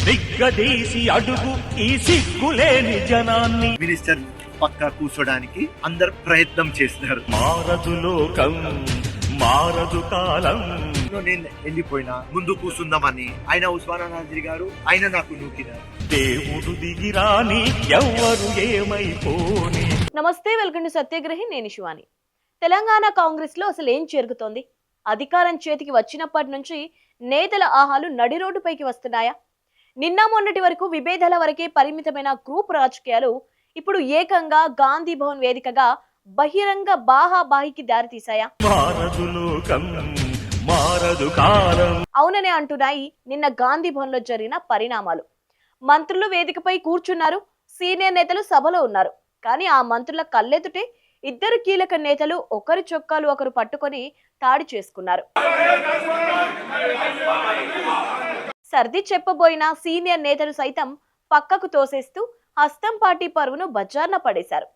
నిగ్గదీసి అడుగు ఈ సిగ్గులేని జనాన్ని. మినిస్టర్ పక్కా కూర్చోడానికి అందరు ప్రయత్నం చేస్తున్నారు. మారదు లోకం, మారదు కాలం. నేను వెళ్ళిపోయినా ముందు కూర్చుందామని ఆయన ఉస్మానాద్రి గారు ఆయన నాకు నూకినారు. దేవుడు దిగిరాని ఎవ్వరు ఏమైపోని. నమస్తే, వెల్కమ్ టు సత్యాగ్రహి. నేను శివాని. తెలంగాణ కాంగ్రెస్ లో అసలు ఏం జరుగుతోంది? అధికారం చేతికి వచ్చినప్పటి నుంచి నేతల ఆహాలు నడి రోడ్డుపైకి వస్తున్నాయా? నిన్న మొన్నటి వరకు విభేదాల వరకే పరిమితమైన గ్రూప్ రాజకీయాలు ఇప్పుడు ఏకంగా గాంధీ భవన్ వేదికగా బహిరంగ బాహాబాహికి దారితీశాయా? మారదు లోకం, మారదు కాలం. అవుననే అంటున్నాయి నిన్న గాంధీ భవన్ లో జరిగిన పరిణామాలు. మంత్రులు వేదికపై కూర్చున్నారు, సీనియర్ నేతలు సభలో ఉన్నారు. కానీ ఆ మంత్రుల కళ్ళెదుటే ఇద్దరు కీలక నేతలు ఒకరి చొక్కాలు ఒకరు పట్టుకొని తాడి చేసుకున్నారు. సర్ది చెప్పబోయిన సీనియర్ నేతలు సైతం పక్కకు తోసేస్తూ హస్తం పార్టీ పరువును బజార్న పడేశారు.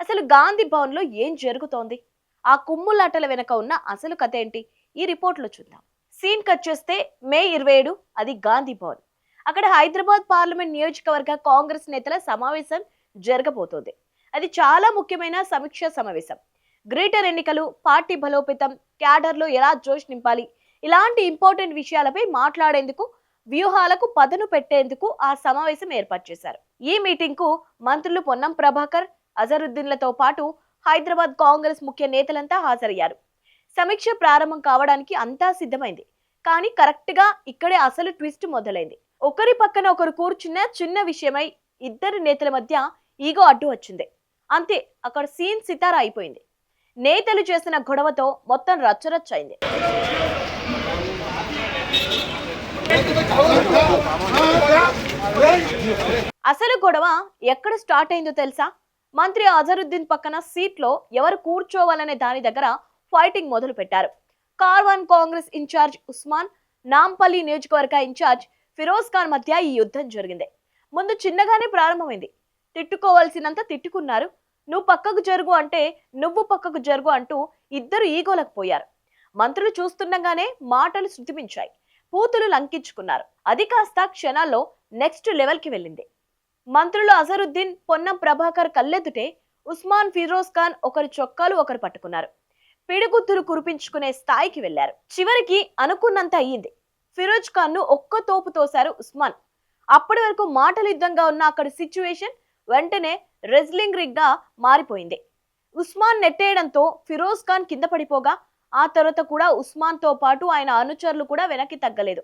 అసలు గాంధీ భవన్ లో ఏం జరుగుతోంది? ఆ కుమ్ములాటల వెనక ఉన్న అసలు కథ ఏంటి? ఈ రిపోర్ట్ లో చూద్దాం. సీన్ కట్ చేస్తే మే 27 అది గాంధీ భవన్. అక్కడ హైదరాబాద్ పార్లమెంట్ నియోజకవర్గ కాంగ్రెస్ నేతల సమావేశం జరగబోతోంది. అది చాలా ముఖ్యమైన సమీక్ష సమావేశం. గ్రేటర్ ఎన్నికలు, పార్టీ బలోపేతం, క్యాడర్లో ఎలా జోష్ నింపాలి, ఇలాంటి ఇంపార్టెంట్ విషయాలపై మాట్లాడేందుకు, వ్యూహాలకు పదును పెట్టేందుకు ఆ సమావేశం ఏర్పాటు చేశారు. ఈ మీటింగ్ కు మంత్రులు పొన్నం ప్రభాకర్, అజరుద్దీన్లతో పాటు హైదరాబాద్ కాంగ్రెస్ ముఖ్య నేతలంతా హాజరయ్యారు. సమీక్ష ప్రారంభం కావడానికి అంతా సిద్ధమైంది. కానీ కరెక్ట్ గా ఇక్కడే అసలు ట్విస్ట్ మొదలైంది. ఒకరి పక్కన ఒకరు కూర్చున్న చిన్న విషయమై ఇద్దరు నేతల మధ్య ఈగో అడ్డు వచ్చింది. అంతే, అక్కడ సీన్ సితారా అయిపోయింది. నేతలు చేసిన గొడవతో మొత్తం రచ్చరచ్చైంది. అసలు గొడవ ఎక్కడ స్టార్ట్ అయిందో తెలుసా? మంత్రి అజరుద్దీన్ పక్కన సీట్లో ఎవరు కూర్చోవాలనే దాని దగ్గర ఫైటింగ్ మొదలు పెట్టారు. కార్వాన్ కాంగ్రెస్ ఇన్ఛార్జ్ ఉస్మాన్, నాంపల్లి నియోజకవర్గ ఇన్ఛార్జ్ ఫిరోజ్ ఖాన్ మధ్య ఈ యుద్ధం జరిగింది. ముందు చిన్నగానే ప్రారంభమైంది. తిట్టుకోవాల్సినంత తిట్టుకున్నారు. నువ్వు పక్కకు జరుగు అంటే నువ్వు పక్కకు జరుగు అంటూ ఇద్దరు ఈగోలకు పోయారు. మంత్రులు చూస్తుండగానే మాటలు శృతిమించాయి, పూతులు లంకించుకున్నారు. అది కాస్త క్షణాల్లో నెక్స్ట్ లెవెల్ కి వెళ్ళింది. మంత్రులు అజరుద్దీన్, పొన్నం ప్రభాకర్ కళ్ళెదుటే ఉస్మాన్, ఫిరోజ్ ఖాన్ ఒకరి చొక్కాలు ఒకరు పట్టుకున్నారు. పిడిగుద్దులు కురిపించుకునే స్థాయికి వెళ్లారు. చివరికి అనుకున్నంత అయ్యింది. ఫిరోజ్ ఖాన్ ను ఒక్క తోపు తోశారు ఉస్మాన్. అప్పటి వరకు మాటల యుద్ధంగా ఉన్న అక్కడ సిచ్యువేషన్ వెంటనే రెజ్లింగ్ రిగ్ గా మారిపోయింది. ఉస్మాన్ నెట్టేయడంతో ఫిరోజ్ ఖాన్ కింద పడిపోగా ఆ తర్వాత కూడా ఉస్మాన్ తో పాటు ఆయన అనుచరులు కూడా వెనక్కి తగ్గలేదు.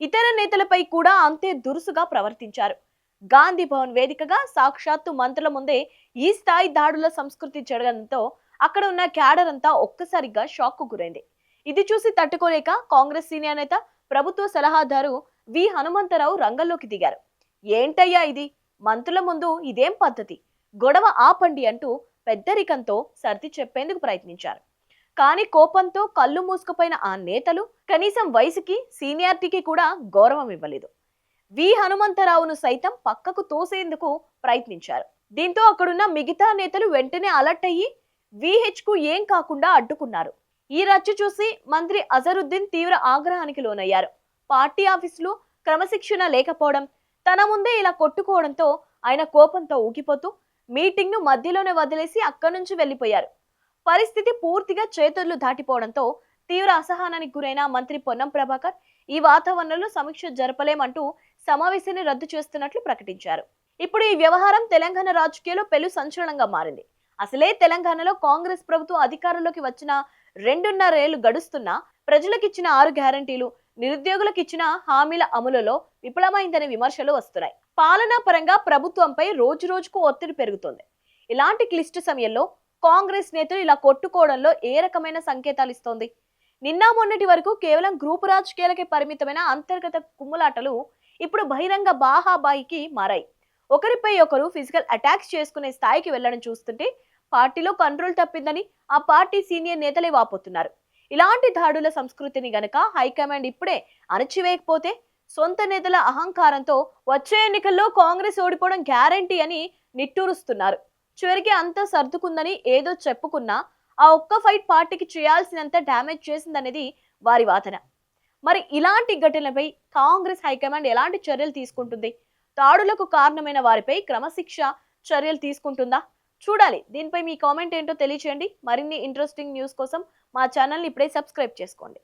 ఇతర నేతలపై కూడా అంతే దురుసుగా ప్రవర్తించారు. గాంధీ భవన్ వేదికగా సాక్షాత్తు మంత్రుల ముందే ఈ స్థాయి దాడుల సంస్కృతి జరగడంతో అక్కడ ఉన్న క్యాడర్ అంతా ఒక్కసారిగా షాక్ కు గురైంది. ఇది చూసి తట్టుకోలేక కాంగ్రెస్ సీనియర్ నేత, ప్రభుత్వ సలహాదారు వి హనుమంతరావు రంగంలోకి దిగారు. ఏంటయ్యా ఇది? మంత్రుల ముందు ఇదేం పద్ధతి? గొడవ ఆపండి అంటూ పెద్దరికంతో సర్ది చెప్పేందుకు ప్రయత్నించారు. కానీ కోపంతో కళ్ళు మూసుకుపోయిన ఆ నేతలు కనీసం వయసుకి, సీనియారిటీకి కూడా గౌరవం ఇవ్వలేదు. వి హనుమంతరావును సైతం పక్కకు తోసేందుకు ప్రయత్నించారు. దీంతో అక్కడున్న మిగతా నేతలు వెంటనే అలర్ట్ అయ్యి విహెచ్ కు ఏం కాకుండా అడ్డుకున్నారు. ఈ రచ్చ చూసి మంత్రి అజరుద్దీన్ తీవ్ర ఆగ్రహానికి లోనయ్యారు. పార్టీ ఆఫీసులో క్రమశిక్షణ లేకపోవడం, తన ముందే ఇలా కొట్టుకోవడంతో ఆయన కోపంతో ఊగిపోతూ మీటింగ్ ను మధ్యలోనే వదిలేసి అక్కడి నుంచి వెళ్లిపోయారు. పరిస్థితి పూర్తిగా చేతులు దాటిపోవడంతో తీవ్ర అసహనానికి గురైన మంత్రి పొన్నం ప్రభాకర్ ఈ వాతావరణంలో సమీక్ష జరపలేమంటూ సమావేశాన్ని రద్దు చేస్తున్నట్లు ప్రకటించారు. ఇప్పుడు ఈ వ్యవహారం తెలంగాణ రాజకీయాల్లో పెను సంచలనంగా మారింది. అసలే తెలంగాణలో కాంగ్రెస్ ప్రభుత్వం అధికారంలోకి వచ్చిన 2.5 ఏళ్లు గడుస్తున్నా ప్రజలకిచ్చిన 6 గ్యారంటీలు, నిరుద్యోగులకు ఇచ్చిన హామీల అమలులో విఫలమైందనే విమర్శలు వస్తున్నాయి. పాలనా పరంగా ప్రభుత్వంపై రోజు రోజుకు ఒత్తిడి పెరుగుతోంది. ఇలాంటి క్లిష్ట సమయంలో కాంగ్రెస్ నేతలు ఇలా కొట్టుకోవడంలో ఏ రకమైన సంకేతాలు ఇస్తోంది? నిన్న మొన్నటి వరకు కేవలం గ్రూపు రాజకీయాలకే పరిమితమైన అంతర్గత కుమ్ములాటలు ఇప్పుడు బహిరంగ బాహాబాయికి మారాయి. ఒకరిపై ఒకరు ఫిజికల్ అటాక్స్ చేసుకునే స్థాయికి వెళ్లడం చూస్తుంటే పార్టీలో కంట్రోల్ తప్పిందని ఆ పార్టీ సీనియర్ నేతలే వాపోతున్నారు. ఇలాంటి దాడుల సంస్కృతిని గనక హైకమాండ్ ఇప్పుడే అణచివేయకపోతే సొంత నేతల అహంకారంతో వచ్చే ఎన్నికల్లో కాంగ్రెస్ ఓడిపోవడం గ్యారంటీ అని నిట్టూరుస్తున్నారు. చివరికి అంతా సర్దుకుందని ఏదో చెప్పుకున్నా ఆ ఒక్క ఫైట్ పార్టీకి చేయాల్సినంత డ్యామేజ్ చేసిందనేది వారి వాదన. మరి ఇలాంటి ఘటనలపై కాంగ్రెస్ హైకమాండ్ ఎలాంటి చర్యలు తీసుకుంటుంది? దాడులకు కారణమైన వారిపై క్రమశిక్ష చర్యలు తీసుకుంటుందా? చూడాలి. దీనిపై మీ కామెంట్ ఏంటో తెలియచేయండి. మరిన్ని ఇంట్రెస్టింగ్ న్యూస్ కోసం మా ఛానల్ని ఇప్పుడే సబ్స్క్రైబ్ చేసుకోండి.